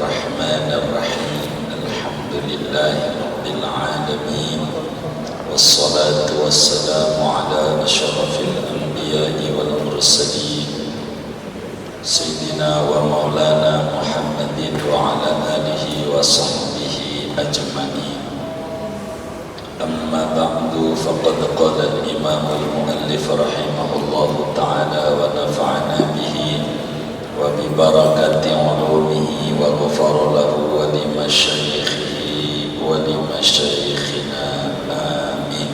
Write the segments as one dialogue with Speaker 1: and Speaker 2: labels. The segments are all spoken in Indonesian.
Speaker 1: الرحمن الرحيم الحمد لله رب العالمين والصلاة والسلام على أشرف الأنبياء والمرسلين سيدنا ومولانا محمد وعلى آله وصحبه أجمعين. أما بعد فقد قال الإمام المؤلف رحمه الله تعالى ونفعنا به وببركة علومه وغفر له ولمشايخه ولمشايخنا آمين.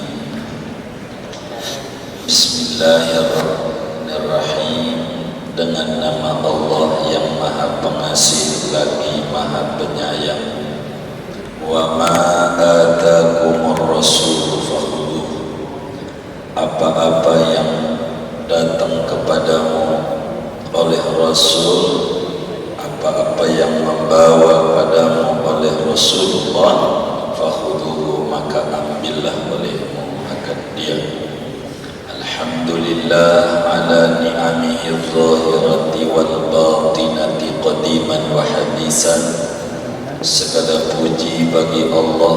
Speaker 1: Bismillahirrahmanirrahim. Dengan nama Allah yang Maha Pengasih lagi Maha Penyayang. Wa ma atakumur rasul fakhudhuh. Apa-apa yang datang kepadamu oleh Rasul, apa-apa yang membawa padamu oleh Rasulullah, fakhudhuhu, maka ambillah olehmu akan dia. Alhamdulillah ala ni'amihi zahirati wal batinati qadiman wa hadisan. Segala puji bagi Allah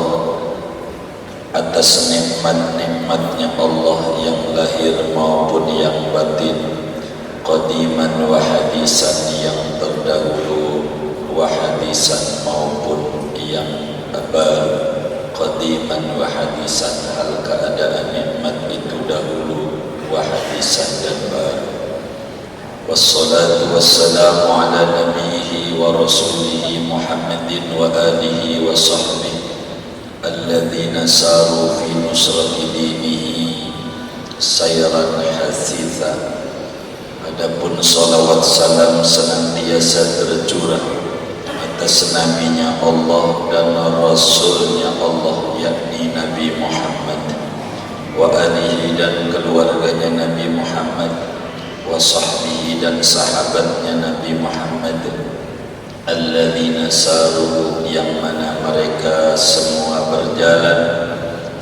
Speaker 1: atas nikmat-nikmatnya Allah yang lahir maupun yang batin, qadiman wa hadisan, yang terdahulu, wa hadisan maupun yang baru. Qadiman wa hadisan, hal keadaan nikmat itu dahulu, wa hadisan dan baru. Wassalatu wassalamu ala nabihi wa rasulihi Muhammadin wa alihi wa sahbihi alladzina saru fi nusrati dinihi sayran hasitha. Adapun salawat salam senantiasa tercurah atas nabinya Allah dan rasulnya Allah, yakni Nabi Muhammad, wa alihi, dan keluarganya Nabi Muhammad, wa sahbihi, dan sahabatnya Nabi Muhammad, alladzina saru, yang mana mereka semua berjalan,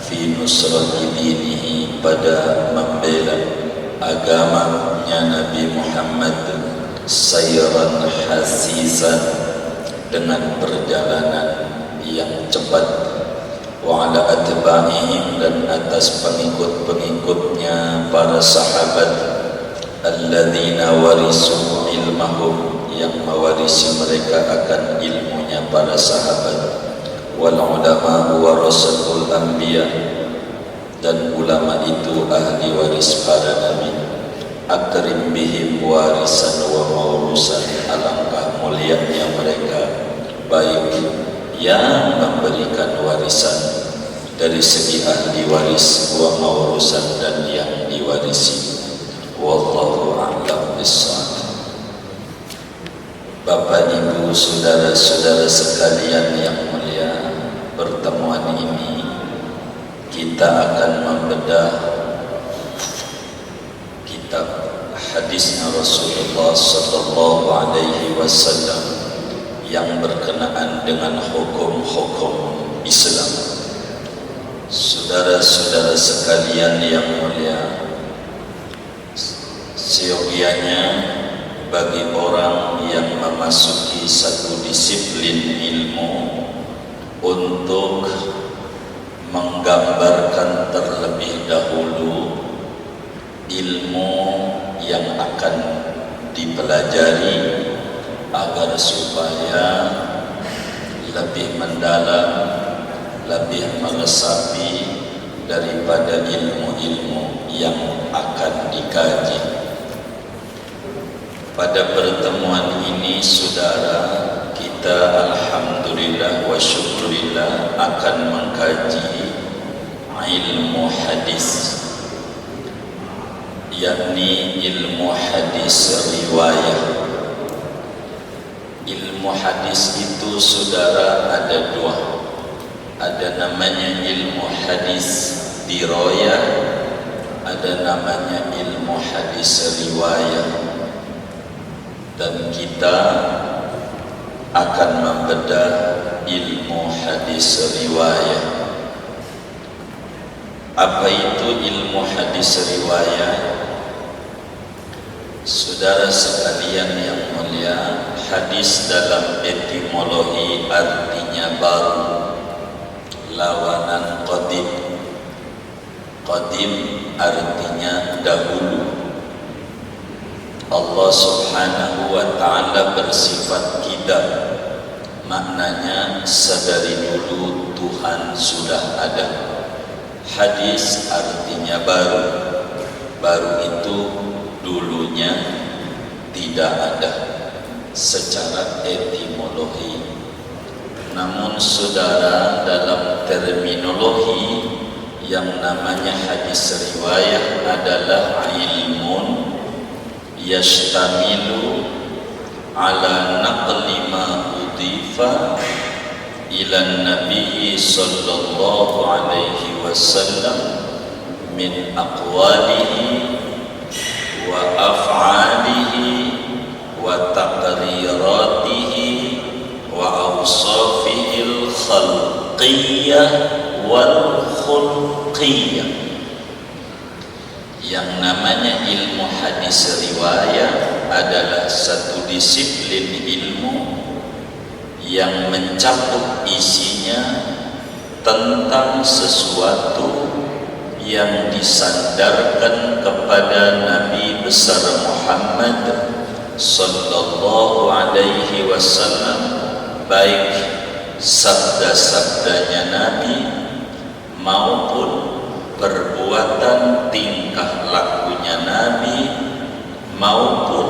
Speaker 1: fi nusrati dinihi, pada membela agamanya Nabi Muhammad, sayran hasisan, dengan perjalanan yang cepat, wa ala atba'ihim, dan atas pengikut-pengikutnya para sahabat, alladzina warisu ilmahum, yang mewarisi mereka akan ilmunya para sahabat, wal ulama warasatul anbiya, dan ulama itu ahli waris para nabi. Akrim bihim warisan wa maurusan, alangkah mulianya mereka, baik yang memberikan warisan dari segi ahli waris, wa maurusan, dan yang diwarisi. Wallahu a'lam bishawab. Bapak, Ibu, saudara-saudara sekalian yang mulia, pertemuan ini kita akan membedah kitab hadisnya Rasulullah sallallahu alaihi wasallam yang berkenaan dengan hukum-hukum Islam. Saudara-saudara sekalian yang mulia, seyogianya bagi orang yang memasuki satu disiplin ilmu untuk menggambarkan terlebih dahulu ilmu yang akan dipelajari agar supaya lebih mendalam, lebih meresapi daripada ilmu-ilmu yang akan dikaji. Pada pertemuan ini, saudara, kita alhamdulillah wa syukurillah akan mengkaji ilmu hadis, yakni ilmu hadis riwayah. Ilmu hadis itu, saudara, ada dua. Ada namanya ilmu hadis dirayah, ada namanya ilmu hadis riwayah. Dan kita akan membedah ilmu hadis riwayah. Apa itu ilmu hadis riwayah? Saudara sekalian yang mulia, Hadis dalam etimologi artinya baru, lawanan qadim. Qadim artinya dahulu. Allah Subhanahu wa ta'ala bersifat qidam, maknanya sedari dulu Tuhan sudah ada. Hadis artinya baru, baru itu dulunya tidak ada secara etimologi. Namun saudara, dalam terminologi yang namanya hadis riwayah adalah ilmun yashtamilu ala naqli ma udhifa ila nabi sallallahu alaihi wasallam min aqwalihi wa af'alihi wa taqriratihi wa awsafihil khalqiyyah wal khulqiyyah. Yang namanya ilmu hadis riwayah adalah satu disiplin ilmu yang mencakup isinya tentang sesuatu yang disandarkan kepada Nabi besar Muhammad sallallahu alaihi wasallam, baik sabda-sabdanya Nabi maupun perbuatan tingkah lakunya Nabi maupun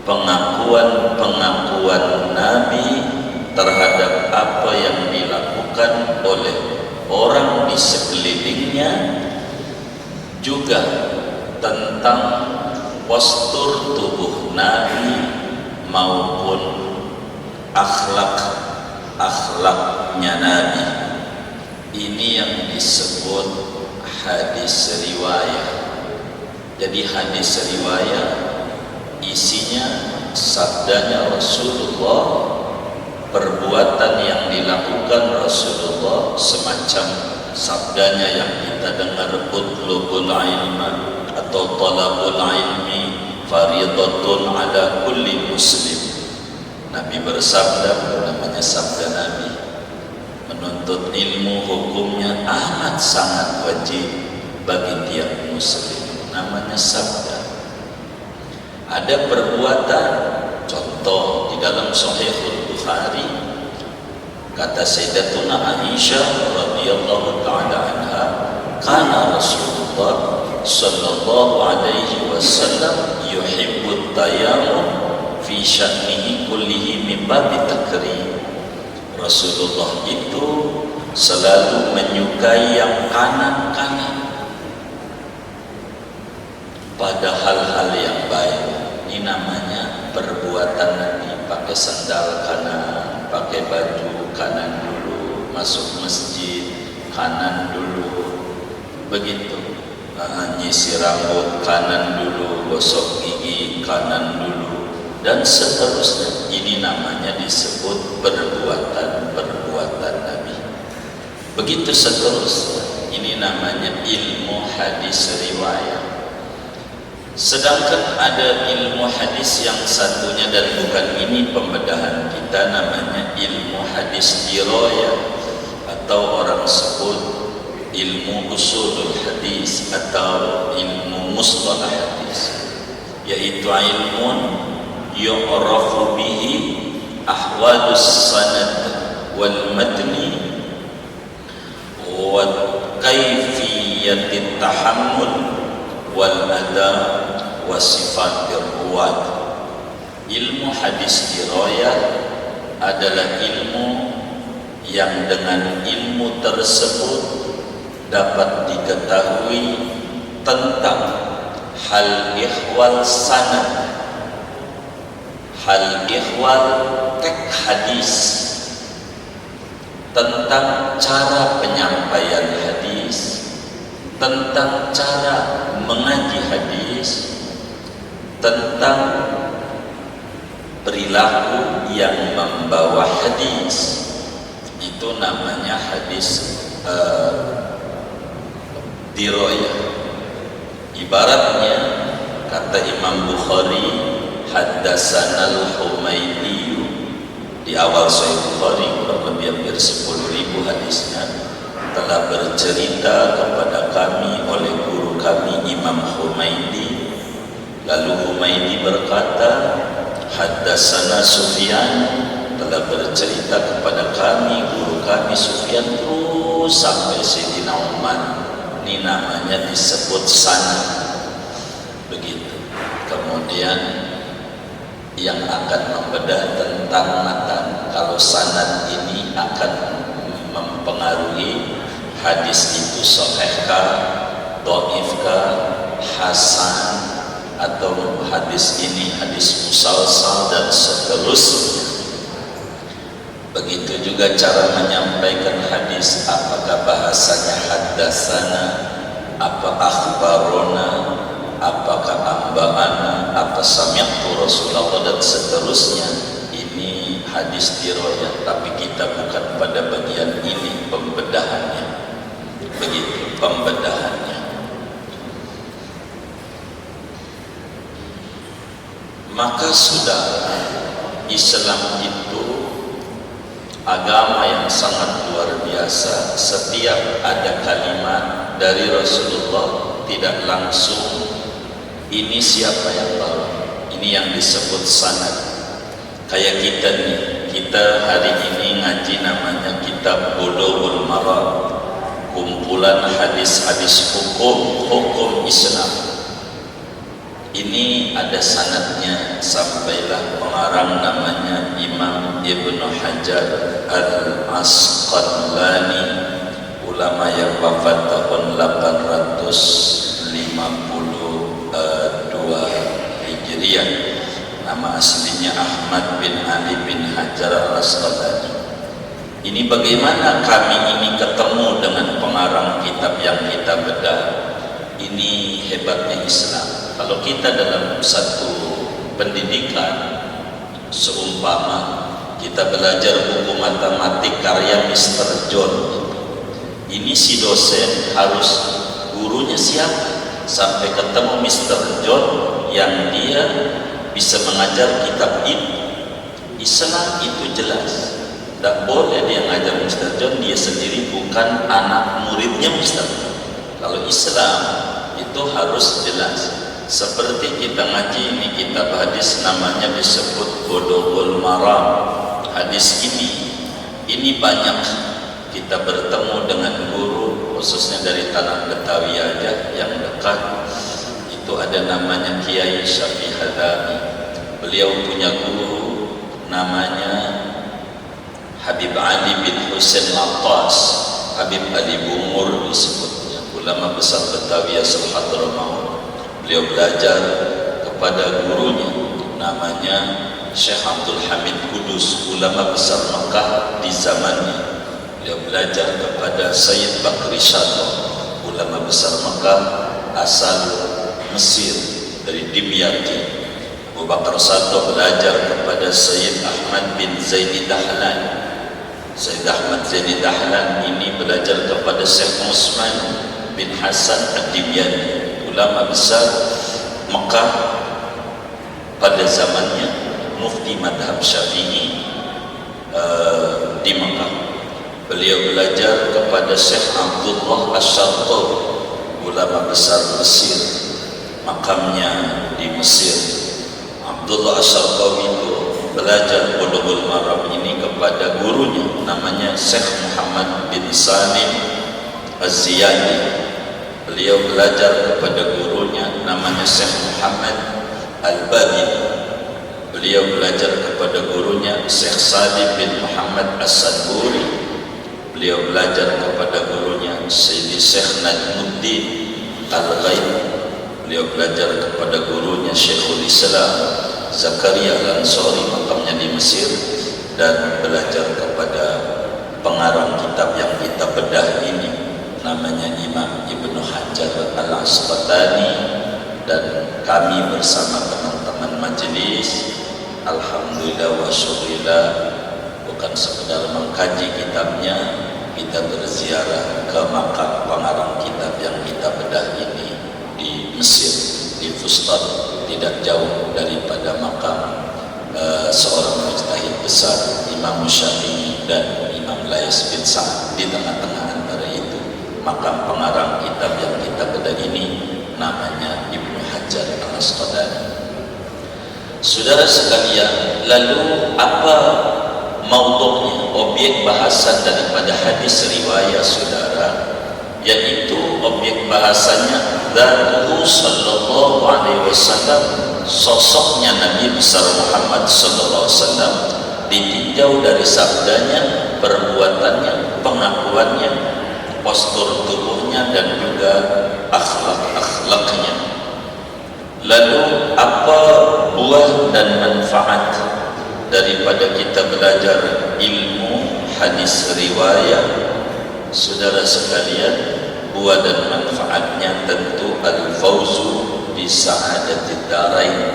Speaker 1: pengakuan-pengakuan Nabi terhadap apa yang dilakukan oleh orang di sekelilingnya, juga tentang postur tubuh Nabi maupun akhlaknya Nabi. Ini yang disebut hadis riwayah. Jadi hadis riwayah isinya sabdanya Rasulullah, perbuatan yang dilakukan Rasulullah, semacam sabdanya yang kita dengar, utlubul ilma atau talabul ilmi faridatun ala kulli muslim. Nabi bersabda, namanya sabda Nabi, menuntut ilmu hukumnya amat sangat wajib bagi tiap muslim, namanya sabda. Ada perbuatan, contoh di dalam Sahihul Bukhari, kata Sayyidatuna Aisyah radhiyallahu ta'ala anha, kana Rasulullah sallallahu alaihi wasallam yuhibbut tayammum fi sya'nihi kullihi min babi takrim. Rasulullah itu selalu menyukai yang kanan-kanan pada hal-hal yang baik. Ini namanya perbuatan Nabi. Pakai sandal kanan, pakai baju kanan dulu, masuk masjid kanan dulu, begitu. Nyisir rambut kanan dulu, gosok gigi kanan dulu, dan seterusnya. Ini namanya disebut perbuatan Nabi. Begitu seterusnya. Ini namanya ilmu hadis riwayah. Sedangkan ada ilmu hadis yang satunya, dan bukan ini pembedahan kita, namanya ilmu hadis dirayah, atau orang sebut ilmu usulul hadis atau ilmu mustalah hadis, yaitu ilmun yu'rafu bihi ahwalus sanad wal matni wa kaifiyatit tahammul wal ada wa sifatir ruwat. Ilmu hadis dirayah adalah ilmu yang dengan ilmu tersebut dapat diketahui tentang hal ihwal sanad, hal ihwal teks hadis, tentang cara penyampaian hadis, tentang cara mengaji hadis, tentang perilaku yang membawa hadis. Itu namanya hadis dirayah. Ibaratnya, kata Imam Bukhari, Haddatsana al-Humaidi. Di awal Sahih Bukhari kurang lebih hampir 10.000 hadisnya telah bercerita kepada kami oleh guru kami Imam Humaidi. Lalu Humaidi berkata, haddatsana Sufyan, telah bercerita kepada kami guru kami Sufyan, terus sampai Sayyidina Umar. Ini namanya disebut sanad. Begitu. Kemudian yang akan membedah tentang matan, kalau sanad ini akan mempengaruhi hadis itu sahihkah, dhaifkah, hasan, atau hadis ini hadis musalsal dan seterusnya. Begitu juga cara menyampaikan hadis, apakah bahasanya haddatsana, apa akhbarona, apakah amba'ana, apa sami'tu Rasulullah dan seterusnya. Ini hadis riwayat, tapi kita bukan pada bagian ini pembedahannya. Begitu pembedahannya. Maka sudah, Islam itu agama yang sangat luar biasa. Setiap ada kalimat dari Rasulullah tidak langsung ini siapa yang bawa, ini yang disebut sanad. Kayak kita nih, kita hari ini ngaji namanya kitab Bulughul Maram, kumpulan hadis-hadis hukum Islam. Ini ada sanadnya, sampailah pengarang namanya Imam Ibnu Hajar Al-Asqalani, ulama yang wafat tahun 852 Hijriah. Nama aslinya Ahmad bin Ali bin Hajar Al-Asqalani. Ini bagaimana kami ini ketemu dengan pengarang kitab yang kita bedah. Ini hebatnya Islam. Kalau kita dalam satu pendidikan, seumpama kita belajar buku matematik karya Mr. John, ini si dosen harus gurunya siapa sampai ketemu Mr. John yang dia bisa mengajar kitab ini. Islam itu jelas, tidak boleh dia ngajar Mr. John, dia sendiri bukan anak muridnya Mr. John. Kalau Islam itu harus jelas. Seperti kita ngaji ini kitab hadis namanya disebut Bulughul Maram. Hadis ini banyak kita bertemu dengan guru, khususnya dari tanah Betawi aja yang dekat. Itu ada namanya Kiai Syafi'i Hadami. Beliau punya guru namanya Habib Ali bin Husain Lattas, Habib Ali Bungur disebutnya, ulama besar Betawi asal Hadramaut. Beliau belajar kepada gurunya namanya Syekh Abdul Hamid Kudus, ulama besar Mekah di zamannya. Beliau belajar kepada Sayyid Bakri Shado, ulama besar Mekah asal Mesir dari Dimyati. Abu Bakar Shado belajar kepada Sayyid Ahmad bin Zaini Dahlan. Sayyid Ahmad Zaini Dahlan ini belajar kepada Syekh Musman bin Hasan Ad-Dimyati, ulama besar Mekah pada zamannya, mufti madhab Syafi'i di Mekah. Beliau belajar kepada Syekh Abdullah Asy-Syarqawi, ulama besar Mesir, makamnya di Mesir. Abdullah Asy-Syarqawi itu belajar Bulughul Maram ini kepada gurunya namanya Syekh Muhammad bin Salim Az-Ziyadi. Beliau belajar kepada gurunya namanya Syekh Muhammad Al-Badin. Beliau belajar kepada gurunya Syekh Salim bin Muhammad As-Sadburi. Beliau belajar kepada gurunya Sayyidi Syekh Najmuddin Al-Ghaib. Beliau belajar kepada gurunya Syekhul Islam Zakaria Al-Ansari, makamnya di Mesir, dan belajar kepada pengarang kitab yang kita bedah ini namanya Imam Ibnu Hajar Al-Asqalani. Dan kami bersama teman-teman majelis, alhamdulillah wa syukurillah, bukan sekedar mengkaji kitabnya, kita berziarah ke makam pengarang kitab yang kita bedah ini di Mesir, di Fustat, tidak jauh daripada makam seorang mujtahid besar, Imam Syafi'i dan Imam Lais bin Sa'ad. Di tengah-tengah antara itu makam pengarang kitab yang kita bedah ini namanya Ibnu Hajar Al-Asqalani. Saudara sekalian, lalu apa maudhu'nya, objek bahasan daripada hadis riwayat saudara? Yaitu objek bahasanya dzatuhu sallallahu alaihi wasallam, sosoknya Nabi besar Muhammad sallallahu alaihi wasallam, ditinjau dari sabdanya, perbuatannya, pengakuannya, postur tubuhnya dan juga akhlak-akhlaknya. Lalu apa buah dan manfaat daripada kita belajar ilmu hadis riwayat? Saudara sekalian, buah dan manfaatnya tentu al-fauzu bi sa'adatid darain.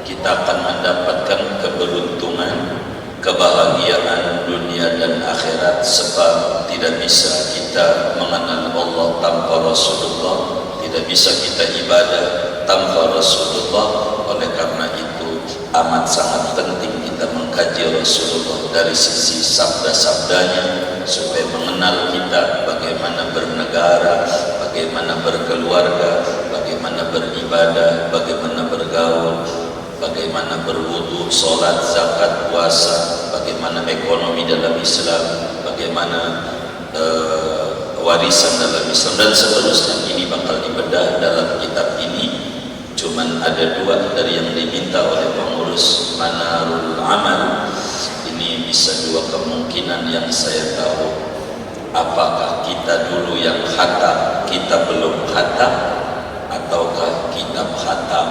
Speaker 1: Kita akan mendapatkan keberuntungan, kebahagiaan dunia dan akhirat, sebab tidak bisa kita mengenal Allah tanpa Rasulullah, tidak bisa kita ibadah tanpa Rasulullah. Oleh karena itu amat sangat penting kita mengkaji Rasulullah dari sisi sabda-sabdanya, supaya mengenal kita bagaimana bernegara, bagaimana berkeluarga, bagaimana beribadah, bagaimana bergaul, bagaimana berwudu, sholat, zakat, puasa, bagaimana ekonomi dalam Islam, bagaimana warisan dalam Islam, dan seterusnya. Ini bakal dibedah dalam kitab ini. Cuman ada dua dari yang diminta oleh pengurus Manarul Amal. Ini bisa dua kemungkinan yang saya tahu. Apakah kita dulu yang khatam, kita belum khatam, ataukah kita khatam,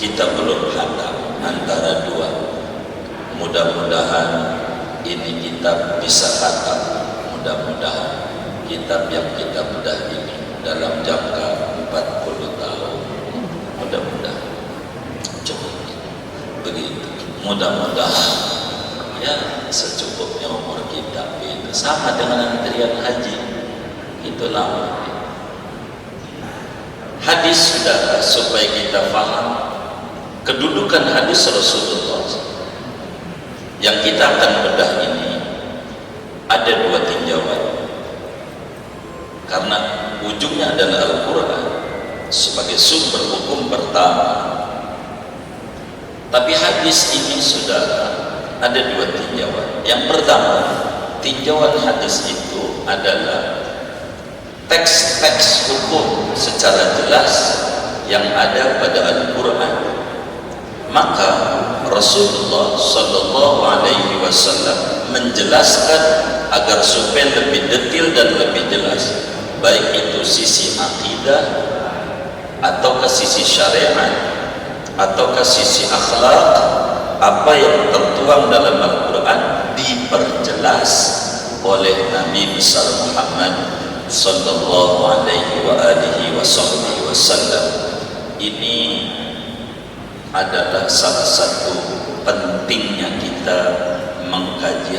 Speaker 1: kita belum khatam? Antara dua. Mudah-mudahan ini kitab bisa khatam. Mudah-mudahan kitab yang kita bedah ini dalam jangka 40 tahun. Mudah-mudahan. Cukup begitu. Mudah-mudahan ya secukupnya umur kita itu sama dengan antrian haji, itu lama. Hadis, saudara, supaya kita paham kedudukan hadis Rasulullah yang kita akan bedah ini, ada dua tinjauan. Karena ujungnya adalah Al-Quran sebagai sumber hukum pertama, tapi hadis ini, saudara, ada dua tinjauan. Yang pertama, tinjauan hadis itu adalah teks-teks hukum secara jelas yang ada pada Al-Quran. Maka Rasulullah sallallahu alaihi wasallam menjelaskan agar supaya lebih detail dan lebih jelas, baik itu sisi akidah atau ke sisi syariat atau ke sisi akhlak. Apa yang tertuang dalam Al-Quran diperjelas oleh Nabi besar Muhammad sallallahu alaihi wa alihi wasallam. Ini adalah salah satu pentingnya kita mengkaji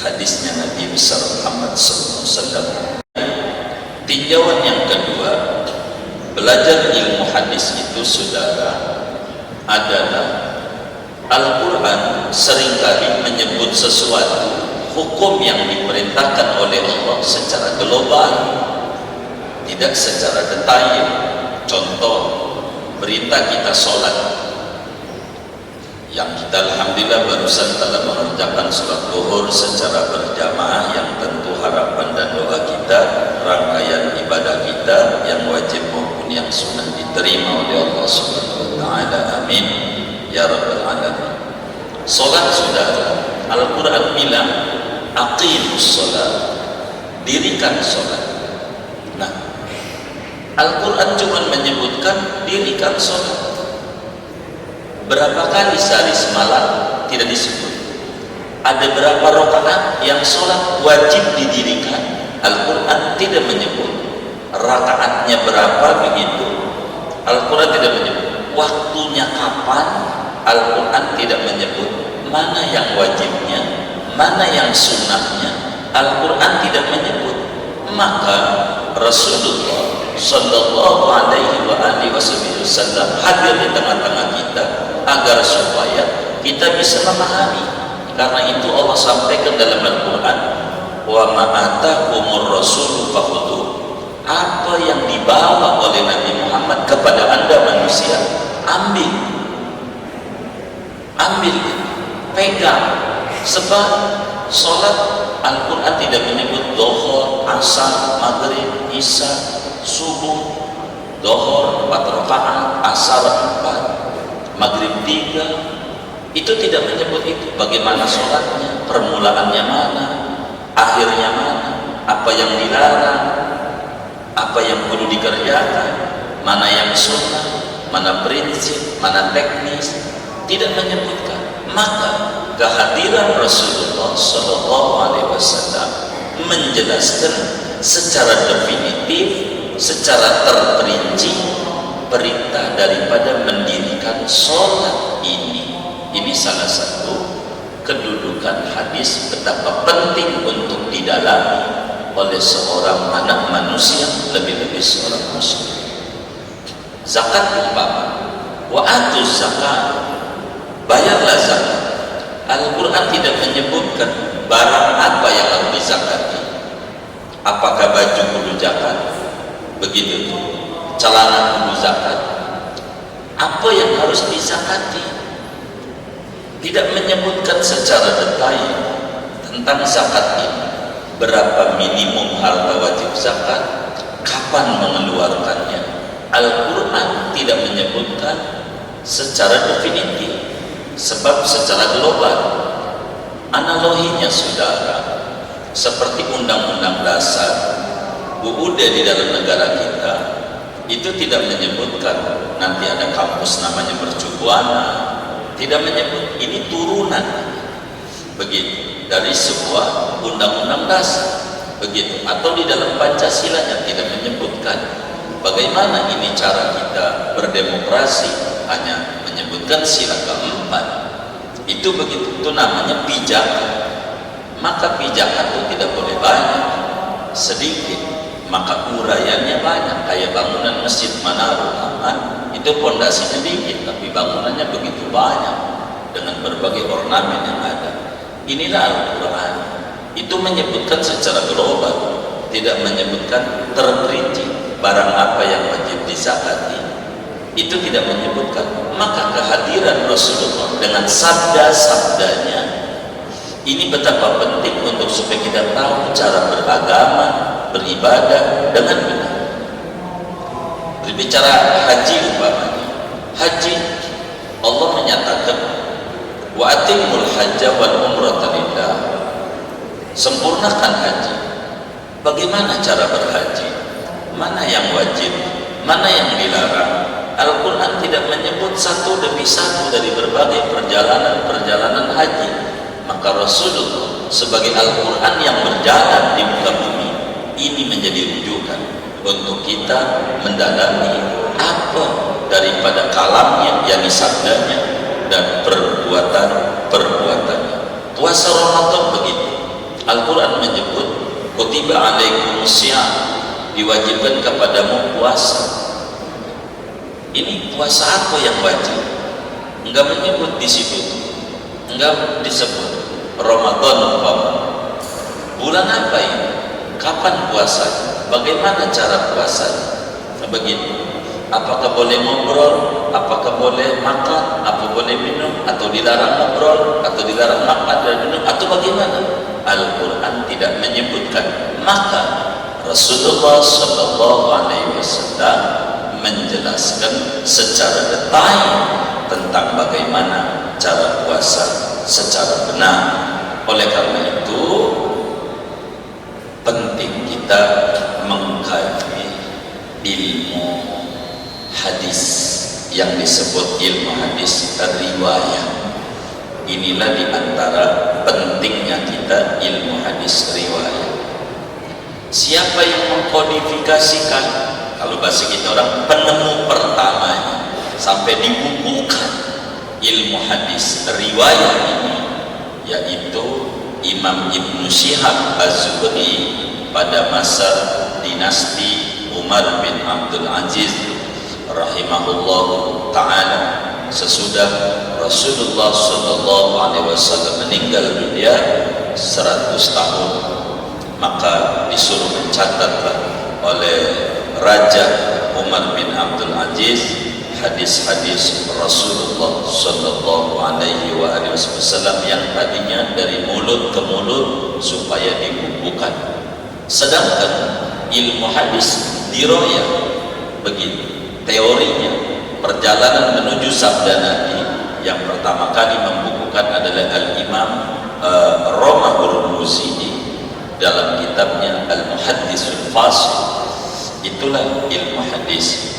Speaker 1: hadisnya Nabi besar Muhammad sallallahu alaihi wasallam. Tinjauan yang kedua, belajar ilmu hadis itu, saudara, adalah Al-Quran seringkali menyebut sesuatu hukum yang diperintahkan oleh Allah secara global, tidak secara detail. Contoh, perintah kita sholat, yang kita alhamdulillah barusan telah mengerjakan sholat zuhur secara berjamaah, yang tentu harapan dan doa kita rangkaian ibadah kita yang wajib maupun yang sunnah diterima oleh Allah Subhanahu wa taala. Amin ya rabbal alamin. Salat, saudara, Al-Quran bilang aqimus salat, dirikan salat. Nah, Al-Quran cuma menyebutkan dirikan salat. Berapa kali sehari semalam tidak disebut. Ada berapa rakaat yang salat wajib didirikan, Al-Quran tidak menyebut. Rakaatnya berapa begitu, Al-Quran tidak menyebut. Waktunya kapan, Al-Quran tidak menyebut. Mana yang wajibnya, mana yang sunnahnya, Al-Quran tidak menyebut. Maka Rasulullah sallallahu alaihi wa alihi wasallam hadir di tengah-tengah kita agar supaya kita bisa memahami. Karena itu Allah sampaikan dalam Al-Quran, wa ma atakumur rasulu fakhudhu, apa yang dibawa oleh Nabi Muhammad kepada anda manusia, ambil, pegang. Sebab sholat Al-Quran tidak menyebut Dhuhr, Asar, Maghrib, Isya, Subuh. Dhuhr 4 rakaat, Asar 4, Maghrib 3. Itu tidak menyebut itu. Bagaimana sholatnya, permulaannya mana, akhirnya mana, apa yang dilarang, apa yang perlu dikerjakan, mana yang sunnah, mana prinsip, mana teknis, tidak menyebutkan. Maka kehadiran Rasulullah SAW menjelaskan secara definitif, secara terperinci perintah daripada mendirikan sholat ini. Ini salah satu kedudukan hadis betapa penting untuk didalami oleh seorang anak manusia, lebih-lebih seorang muslim. Zakat umpama, wa atuz zakat, bayarlah zakat. Al-Quran tidak menyebutkan barang apa yang harus dizakati. Apakah baju kudu zakat? Begitu. Celana kudu zakat. Apa yang harus dizakati? Tidak menyebutkan secara detail tentang zakat ini. Berapa minimum harta wajib zakat? Kapan mengeluarkannya? Al-Quran tidak menyebutkan secara definitif. Sebab secara global, analoginya saudara, seperti undang-undang dasar UUD di dalam negara kita, itu tidak menyebutkan nanti ada kampus namanya Mercubuana, tidak menyebut, ini turunan begitu dari sebuah undang-undang dasar begitu. Atau di dalam Pancasila yang tidak menyebutkan bagaimana ini cara kita berdemokrasi, hanya menyebutkan sila keempat. Itu begitu, itu namanya pijakan. Maka pijakan itu tidak boleh banyak, sedikit. Maka uraiannya banyak. Kayak bangunan Masjid Manarul Aman, itu pondasinya dikit tapi bangunannya begitu banyak dengan berbagai ornamen yang ada. Inilah Al-Quran. Itu menyebutkan secara global, tidak menyebutkan terperinci barang apa yang wajib dizakati. Itu tidak menyebutkan. Maka kehadiran Rasulullah dengan sabda-sabdanya ini betapa penting untuk supaya kita tahu cara beragama, beribadah dengan benar. Berbicara haji umpamanya, haji Allah menyatakan wa atimul hajja wal umrata lillah, sempurnakan haji. Bagaimana cara berhaji? Mana yang wajib, mana yang dilarang? Al-Quran tidak menyebut satu demi satu dari berbagai perjalanan haji. Maka Rasulullah sebagai Al-Quran yang berjalan di muka bumi ini menjadi rujukan untuk kita mendalami apa daripada kalamnya, yakni sabdanya dan perbuatannya. Puasa Ramadan begitu. Al-Quran menyebut kutiba alaikumusiyam, diwajibkan kepadamu puasa. Ini puasa apa yang wajib? Enggak menyebut di situ, enggak disebut Ramadan umpama. Bulan apa ini? Kapan puasanya? Bagaimana cara puasanya? Begitu. Apakah boleh ngobrol? Apakah boleh makan? Apa boleh minum? Atau dilarang ngobrol? Atau dilarang makan dan minum? Atau bagaimana? Al-Quran tidak menyebutkan. Maka Rasulullah SAW menjelaskan secara detail tentang bagaimana cara puasa secara benar. Oleh karena itu penting kita mengkaji ilmu hadis yang disebut ilmu hadis riwayah. Inilah diantara pentingnya kita ilmu hadis riwayah. Siapa yang mengkodifikasikan? Kalau bahasa kita orang, penemu pertamanya sampai dibukukan ilmu hadis riwayah ini, yaitu Imam Ibnu Syihab Az-Zuhri pada masa dinasti Umar bin Abdul Aziz rahimahullahu ta'ala sesudah Rasulullah sallallahu alaihi wasallam meninggal dunia 100 tahun, maka disuruh mencatatlah oleh Raja Umar bin Abdul Aziz hadis-hadis Rasulullah sallallahu alaihi wasallam yang tadinya dari mulut ke mulut supaya dibukukan. Sedangkan ilmu hadis diroyah begitu teorinya. Perjalanan menuju sabda Nabi yang pertama kali membukukan adalah Al-Imam Roma Hurmuzi dalam kitabnya Al-Muhaddisul Fasil. Itulah ilmu hadis.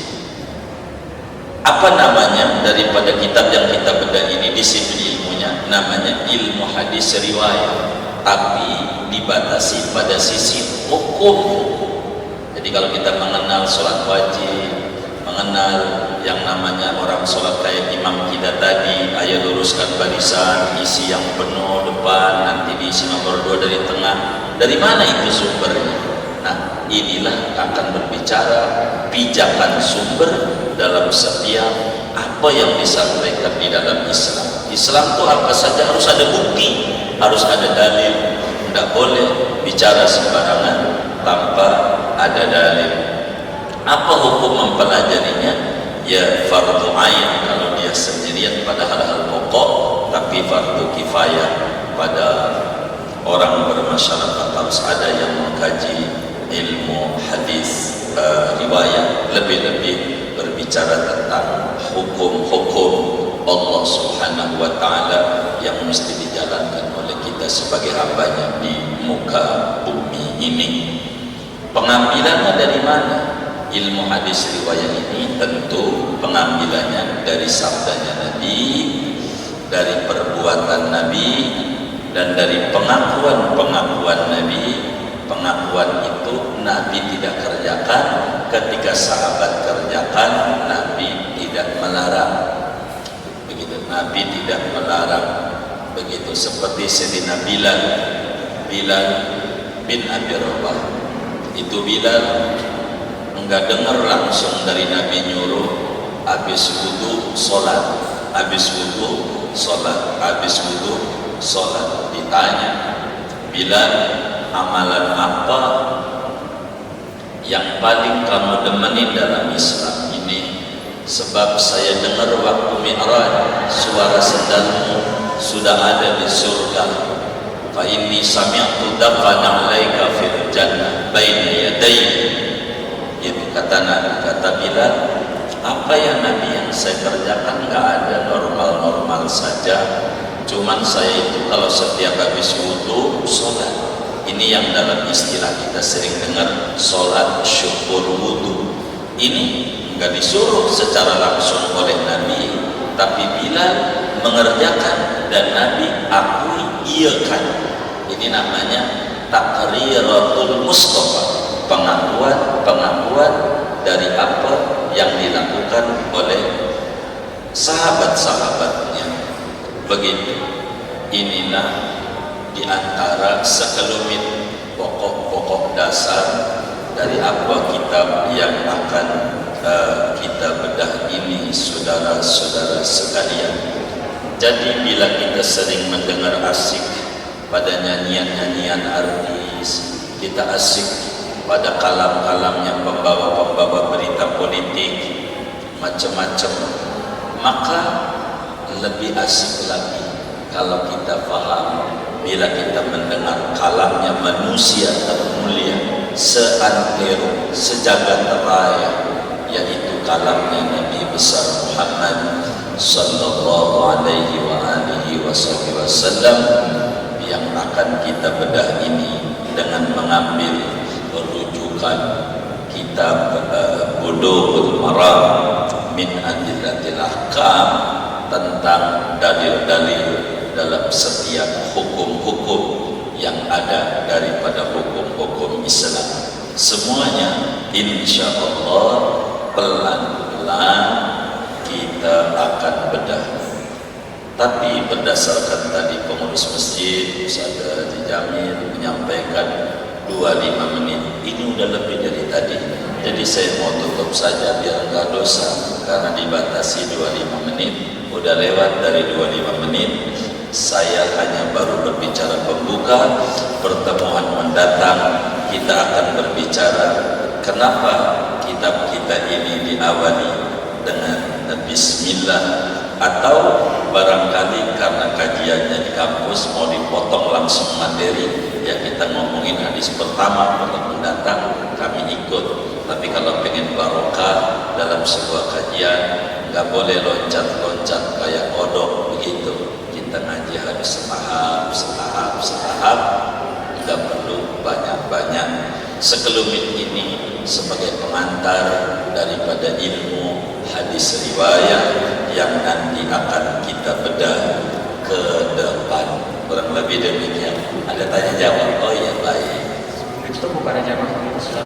Speaker 1: Apa namanya daripada kitab yang kita bedah ini? Di sini ilmunya namanya ilmu hadis riwayat, tapi dibatasi pada sisi hukum. Jadi kalau kita mengenal sholat wajib, mengenal yang namanya orang sholat kayak imam kita tadi, ayo luruskan barisan, isi yang penuh depan, nanti diisi nomor 2 dari tengah. Dari mana itu sumbernya? Nah, inilah akan berbicara pijakan sumber dalam setiap apa yang disampaikan di dalam Islam. Islam itu apa saja harus ada bukti, harus ada dalil. Tidak boleh bicara sembarangan tanpa ada dalil. Apa hukum mempelajarinya? Ya fardu ain kalau dia sendirian pada hal-hal pokok, tapi fardu kifayah pada orang bermasyarakat harus ada yang mengkaji ilmu hadis riwayat, lebih-lebih berbicara tentang hukum-hukum Allah Subhanahu wa taala yang mesti dijalankan oleh kita sebagai hambanya di muka bumi ini. Pengambilannya dari mana? Ilmu hadis riwayat ini tentu pengambilannya dari sabdanya Nabi, dari perbuatan Nabi, dan dari pengakuan-pengakuan Nabi. Pengakuan itu Nabi tidak kerjakan, ketika sahabat kerjakan Nabi tidak melarang. Begitu, Nabi tidak melarang. Begitu seperti Sayyidina Bilal bin Abi Rabah. Itu Bilal enggak dengar langsung dari Nabi nyuruh habis wudu sholat, habis wudu sholat, habis wudu sholat. Ditanya, Bilal, amalan apa yang paling kamu demenin dalam Islam ini? Sebab saya dengar waktu Mi'raj suara sendalmu sudah ada di surga. Fa inni sami'tu dafana 'alaika fil jannah baina yadayya. Itu kata Nabi, kata Bilal, apa ya Nabi yang saya kerjakan? Enggak ada, normal-normal saja. Cuman saya itu kalau setiap habis wudu sholat. Ini yang dalam istilah kita sering dengar sholat syukur wudu. Ini enggak disuruh secara langsung oleh Nabi, tapi Bilal mengerjakan dan Nabi akui iakan. Ini namanya takriratul Mustafa, pengakuan dari apa yang dilakukan oleh sahabat-sahabatnya. Begitu. Inilah di antara sekelumit pokok-pokok dasar dari apa kitab yang akan kita bedah ini, saudara-saudara sekalian. Jadi bila kita sering mendengar asik pada nyanyian-nyanyian artis, kita asik pada kalam-kalamnya pembawa-pembawa berita politik macam-macam, maka lebih asik lagi kalau kita faham bila kita mendengar kalamnya manusia termulia seantero sejagat raya, yaitu kalamnya Nabi besar Muhammad sallallahu alaihi wa alihi wasallam, yang akan kita bedah ini dengan mengambil rujukan kitab Bulughul Maram min Adillatil Ahkam, tentang dalil-dalil dalam setiap hukum-hukum yang ada daripada hukum-hukum Islam. Semuanya insya Allah pelan-pelan kita akan bedah. Tapi berdasarkan tadi pengurus masjid Ustaz Haji Jamil menyampaikan 25 menit Ini udah lebih dari tadi. Jadi saya mau tutup saja biar nggak dosa, karena dibatasi 25 menit. Udah lewat dari 25 menit. Saya hanya baru berbicara pembuka. Pertemuan mendatang kita akan berbicara kenapa kitab kita ini diawali dengan Bismillah, atau barangkali karena kajiannya di kampus mau dipotong langsung materi, ya kita ngomongin hadis pertama pada mendatang kami ikut. Tapi kalau pengen barokah dalam sebuah kajian, nggak boleh loncat-loncat kayak kodok begitu. Kita ngaji hadis setahap, nggak perlu banyak-banyak. Sekelumit ini sebagai pengantar daripada ilmu hadis riwayat yang nanti akan kita bedah ke depan. Kurang lebih demikian. Ada tanya jawab? Oh ya, baik.
Speaker 2: Itu bukan jamaah.